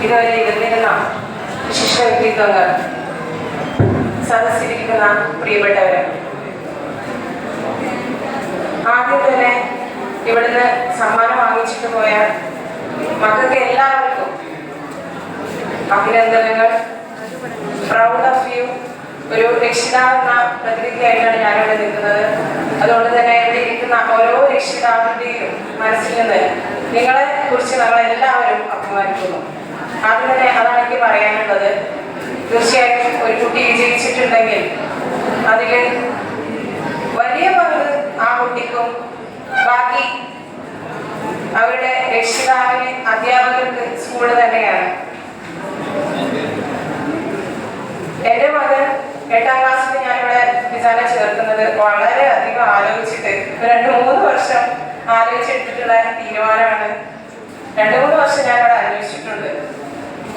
ഇതുവരെ ഇരുന്നിരുന്ന വിശിഷ്ട വ്യക്തിത്വങ്ങൾ, സദസ്സിലിരിക്കുന്ന പ്രിയപ്പെട്ടവരെ, ആദ്യം തന്നെ ഇവിടുന്ന് സമ്മാനം വാങ്ങിച്ചിട്ട് പോയ മക്കൾക്ക് എല്ലാവർക്കും അഭിനന്ദനങ്ങൾ. Proud of you. ഒരു രക്ഷിതാവെന്ന പ്രതിനിധിയായിട്ടാണ് ഞാനിവിടെ നിൽക്കുന്നത്. അതുകൊണ്ട് തന്നെ ഇവിടെ ഇരിക്കുന്ന ഓരോ രക്ഷിതാവിൻ്റെയും മനസ്സിൽ നിന്ന് നിങ്ങളെ കുറിച്ച് നമ്മളെല്ലാവരും അഭിമാനിക്കുന്നു. ആദ്യം തന്നെ അതാണ് എനിക്ക് പറയാനുള്ളത്. തീർച്ചയായും ഒരു കുട്ടി വിജയിച്ചിട്ടുണ്ടെങ്കിൽ അതിൽ വലിയ പങ്ക് ആ കുട്ടിക്കും ബാക്കി അവരുടെ രക്ഷിതാവിന്, അധ്യാപകർക്ക്, സ്കൂള് തന്നെയാണ്. എൻ്റെ മകൻ 8ാം ക്ലാസ്സിൽ ഞാനിവിടെ വിചാരണ ചേർക്കുന്നത് വളരെ അധികം ആലോചിച്ചിട്ട് 2-3 വർഷം ആലോചിച്ചെടുത്തിട്ടുള്ള തീരുമാനമാണ്. 2-3 വർഷം ഞാനിവിടെ അന്വേഷിച്ചിട്ടുണ്ട്.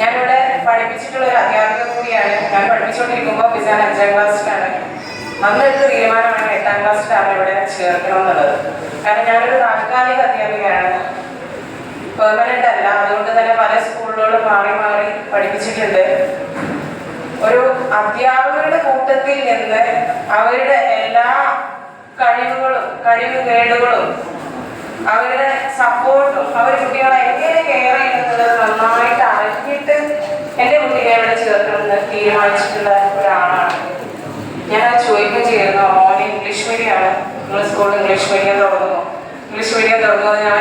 ഞാനിവിടെ പഠിപ്പിച്ചിട്ടുള്ള ഒരു അധ്യാപിക കൂടിയാണ്. ഞാൻ പഠിപ്പിച്ചുകൊണ്ടിരിക്കുമ്പോൾ വിചാരണ 5ാം ക്ലാസ്സിലാണ്. അന്ന് എടുത്ത തീരുമാനമാണ് 8ാം ക്ലാസ്സിൽ അവരിവിടെ ചേർക്കണം എന്നുള്ളത്. കാരണം ഞാനൊരു താൽക്കാലിക അധ്യാപികയാണ്, പെർമനന്റ് അല്ല. അതുകൊണ്ട് തന്നെ പല സ്കൂളുകളും മാറി മാറി പഠിപ്പിച്ചിട്ടുണ്ട്. ഒരു അധ്യാപകരുടെ കൂട്ടത്തിൽ നിന്ന് അവരുടെ എല്ലാ കഴിവുകേടുകളും അവരുടെ സപ്പോർട്ടും അവർ കുട്ടികളെ എങ്ങനെ കെയർ ചെയ്യുന്നത് നന്നായിട്ട് അറിഞ്ഞിട്ട് എൻ്റെ കുട്ടികളെ ഇവിടെ ചേർക്കണമെന്ന് തീരുമാനിച്ചിട്ടുള്ള ഒരാളാണ് ഞാൻ. അത് ചോദിക്കുകയും ചെയ്യുന്നു, മോനെ ഇംഗ്ലീഷ് മീഡിയമാണ്, നിങ്ങൾ സ്കൂളിൽ ഇംഗ്ലീഷ് മീഡിയം തുടങ്ങുന്നു. ഇംഗ്ലീഷ് മീഡിയം തുടങ്ങുന്നത് ഞാൻ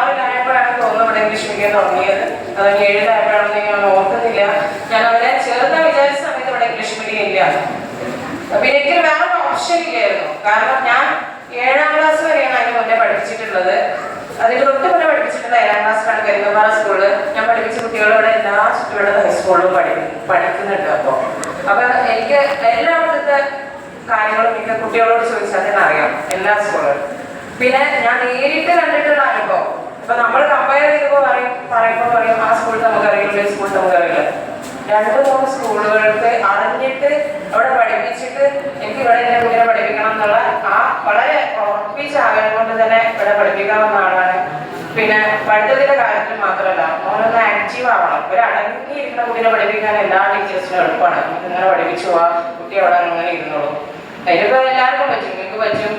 6-ആയപ്പോഴാണ് തോന്നുന്നു ഇവിടെ ഇംഗ്ലീഷ് മീഡിയം തുടങ്ങിയത്. അത് 7-ആയപ്പോഴാണെന്ന് ഞാൻ ഓർക്കുന്നില്ല. ഞാൻ അവരെ ചേർന്ന് വിചാരിച്ച സമയത്ത് ഇവിടെ ഇംഗ്ലീഷ് മീഡിയം ഇല്ല. പിന്നെ എനിക്ക് വേറെ ഓപ്ഷൻ ഇല്ലായിരുന്നു. കാരണം ഞാൻ 7ാം ക്ലാസ് വരെയാണ് അതിന് മുന്നേ പഠിപ്പിച്ചിട്ടുള്ളത്. അതിന് തൊട്ട് മുന്നേ പഠിപ്പിച്ചിട്ടുള്ള 7ാം ക്ലാസ്സിലാണ് കരിങ്കപ്പാറ സ്കൂളിൽ. ഞാൻ പഠിപ്പിച്ച കുട്ടികളിവിടെ എല്ലാ ചുറ്റുമുള്ള ഹൈസ്കൂളിലും പഠിക്കുന്നുണ്ട്. അപ്പൊ എനിക്ക് എല്ലായിടത്തെ കാര്യങ്ങളും എനിക്ക് കുട്ടികളോട് ചോദിച്ചാൽ തന്നെ അറിയാം, എല്ലാ സ്കൂളുകളും. പിന്നെ ഞാൻ നേരിട്ട് കണ്ടിട്ടുള്ള അനുഭവം, ഇപ്പൊ നമ്മൾ കമ്പയർ ചെയ്തപ്പോൾ പറയുമ്പോൾ പറയും ആ സ്കൂളിൽ നമുക്കറിയില്ല, ഈ സ്കൂളിൽ നമുക്കറിയില്ല. 2-3 സ്കൂളുകൾക്ക് അറിഞ്ഞിട്ട് അവിടെ പഠിപ്പിച്ചിട്ട് എനിക്ക് ഇവിടെ എൻ്റെ കുട്ടിയെ പഠിപ്പിക്കണം എന്നുള്ള ആ വളരെ ഉറപ്പിച്ച ആഗ്രഹം കൊണ്ട് തന്നെ ഇവിടെ പഠിപ്പിക്കാവുന്ന ആളാണ്. പിന്നെ പഠിത്തത്തിന്റെ കാര്യത്തിൽ മാത്രമല്ല, മോനൊന്ന് ആക്റ്റീവ് ആവണം. ഒരു അടങ്ങിയിരിക്കുന്ന കുട്ടീനെ പഠിപ്പിക്കാൻ എല്ലാ ടീച്ചേഴ്സിനും എളുപ്പമാണ്. ഇങ്ങനെ പഠിപ്പിച്ചു പോവാ, കുട്ടി അവിടെ അങ്ങനെ ഇരുന്നോളൂ. അതിനിപ്പോൾ എല്ലാവർക്കും പറ്റും, നിങ്ങൾക്ക് പറ്റും.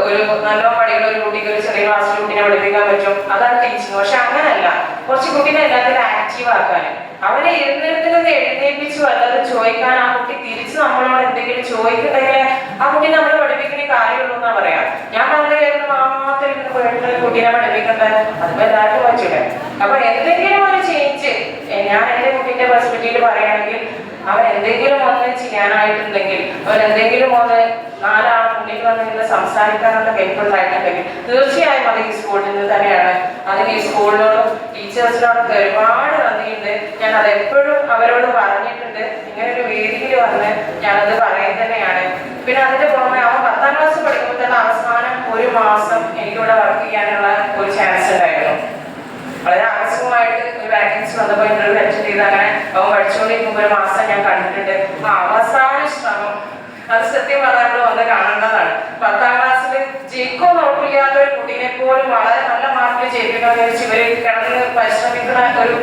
ഒരു നല്ല പഠിക്കുന്ന ഒരു കുട്ടിക്ക് ഒരു ചെറിയ ക്ലാസ്സിൽ കുട്ടീനെ പഠിപ്പിക്കാൻ പറ്റും, അതാണ് ടീച്ചിങ്. പക്ഷെ അങ്ങനല്ല, കുറച്ച് കുട്ടീനെ എല്ലാത്തിനും ആക്റ്റീവ് ആക്കാൻ, അവനെ ഇരുന്നിടത്തിൽ നിന്ന് എഴുന്നേൽപ്പിച്ചു അല്ലാതെ ചോദിക്കാൻ, ആ കുട്ടി തിരിച്ച് നമ്മളോട് എന്തെങ്കിലും ചോദിക്കുന്നുണ്ടെങ്കിൽ ആ കുട്ടി നമ്മൾ പഠിപ്പിക്കുന്ന കാര്യമുള്ളൂ എന്നാ പറയാം. ഞാൻ വളരെ മാത്രം ഇരുന്ന് കുട്ടീനെ പഠിപ്പിക്കണ്ടേ, അതിപ്പോ എല്ലാവർക്കും പറ്റൂലേ. അപ്പൊ എന്തെങ്കിലും ഒരു ചേഞ്ച് ഞാൻ എൻ്റെ കുട്ടീൻ്റെ പെർസ്പെക്റ്റീവിൽ പറയുകയാണെങ്കിൽ, അവൻ എന്തെങ്കിലും ഒന്ന് ചെയ്യാനായിട്ടുണ്ടെങ്കിൽ, അവൻ എന്തെങ്കിലും ഒന്ന് 4 ആൾ മുന്നിൽ വന്നിരുന്ന് സംസാരിക്കാനുള്ള കെൽപ്പുണ്ടായിട്ടുണ്ടെങ്കിൽ തീർച്ചയായും അത് ഈ സ്കൂളിൽ നിന്ന് തന്നെയാണ്. അതിന് ഈ സ്കൂളിനോടും ടീച്ചേഴ്സിനോടൊക്കെ ഒരുപാട് നന്ദിയുണ്ട്. ഞാൻ അത് എപ്പോഴും അവരോട് പറഞ്ഞിട്ടുണ്ട്. ഇങ്ങനെ ഒരു വേദിയിൽ വന്ന് ഞാനത് പറയുന്നത് തന്നെയാണ്. പിന്നെ അതിന്റെ പുറമെ അവൻ 10ാം ക്ലാസ് പഠിക്കുമ്പോൾ തന്നെ അവസാനം 1 മാസം എനിക്കിവിടെ വർക്ക് ചെയ്യാനുള്ള ഒരു ചാൻസ് ഉണ്ടായിരുന്നു. വളരെ ആവശ്യമായിട്ട് ഒരു വാക്കൻസി വന്നപ്പോൾ ഇന്റർവ്യൂ അറ്റൻഡ് ചെയ്ത് അങ്ങനെ അവൻ പഠിച്ചുകൊണ്ടിരിക്കുമ്പോൾ 1 മാസം ഞാൻ കണ്ടിട്ടുണ്ട്. അവസാന ശ്രമം അത് സത്യം പറഞ്ഞാൽ വന്ന് കാണേണ്ടതാണ്. 10ാം ക്ലാസ്സിൽ ജയിക്കുമെന്ന് ഉറപ്പില്ലാത്ത ഒരു കുട്ടീനെ പോലും വളരെ നല്ല മാർക്കിൽ ജയിപ്പിക്കാൻ വിചാരിച്ച് ഇവര് കിടന്ന് പരിശ്രമിക്കുന്ന ഒരു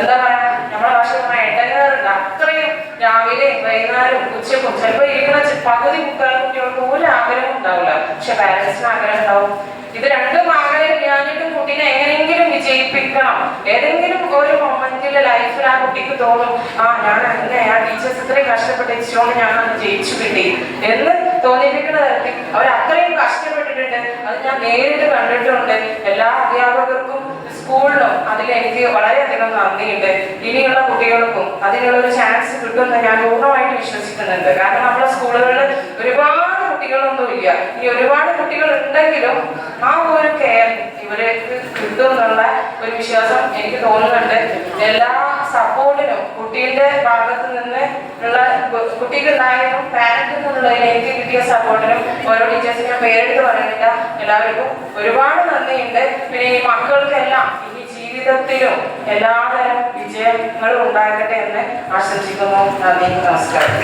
എന്താ പറയാ, നമ്മളെ ഭാഷ ഇടങ്ങേറുണ്ട്. അത്രയും രാവിലെ വൈകുന്നേരം ഉച്ചക്കും ചിലപ്പോൾ ഇരിക്കുന്ന പകുതി മുക്കാൽ കുട്ടികൾക്ക് ഒരു ആഗ്രഹം ഉണ്ടാവില്ല, പക്ഷെ പാരന്റ്സിന് ആഗ്രഹം ഉണ്ടാവും. ഇത് 2 ആഗ്രഹം ഇല്ലാഞ്ഞിട്ടും കുട്ടീനെ എങ്ങനെയെങ്കിലും വിജയിപ്പിക്കണം. ഏതെങ്കിലും ഒരു മൊമെന്റിലെ ലൈഫിൽ ആ കുട്ടിക്ക് തോന്നും, ഞാൻ അങ്ങനെ ആ ടീച്ചേഴ്സ് ഇത്രയും കഷ്ടപ്പെട്ടിച്ചുകൊണ്ട് ഞാൻ അന്ന് ജയിച്ചു കിട്ടി എന്ന് തോന്നിപ്പിക്കുന്ന തരത്തിൽ അവർ അത്രയും കഷ്ടപ്പെട്ടിട്ടുണ്ട്. അത് ഞാൻ നേരിട്ട് കണ്ടിട്ടുണ്ട്. എല്ലാ അധ്യാപകർക്കും സ്കൂളിലും അതിലെനിക്ക് വളരെയധികം നന്ദിയുണ്ട്. ഇനിയുള്ള കുട്ടികൾക്കും അതിനുള്ള ഒരു ചാൻസ് കിട്ടുമെന്ന് ഞാൻ പൂർണ്ണമായിട്ട് വിശ്വസിക്കുന്നുണ്ട്. കാരണം നമ്മുടെ സ്കൂളുകളിൽ ഒരുപാട് കുട്ടികളൊന്നും ഇല്ല. ഇനി ഒരുപാട് കുട്ടികൾ ഉണ്ടെങ്കിലും ആ ഒരു കെയർ ഇവർക്ക് കിട്ടും എന്നുള്ള ഒരു വിശ്വാസം എനിക്ക് തോന്നുന്നുണ്ട്. എല്ലാ സപ്പോർട്ടിനും കുട്ടിയുടെ ഭാഗത്ത് നിന്ന് ഉള്ള കുട്ടിക്ക് ഉണ്ടായതും പാരന്റിൽ നിന്നുള്ള എനിക്ക് കിട്ടിയ സപ്പോർട്ടിനും ഓരോ ടീച്ചേഴ്സിനും ഞാൻ പേരെടുത്ത് പറയുന്നില്ല, എല്ലാവർക്കും ഒരുപാട് നന്ദിയുണ്ട്. പിന്നെ ഈ മക്കൾക്കെല്ലാം ഈ ജീവിതത്തിലും എല്ലാതരം വിജയങ്ങളും ഉണ്ടാകട്ടെ എന്ന് ആശംസിക്കുന്നു. നന്ദി, നമസ്കാരം.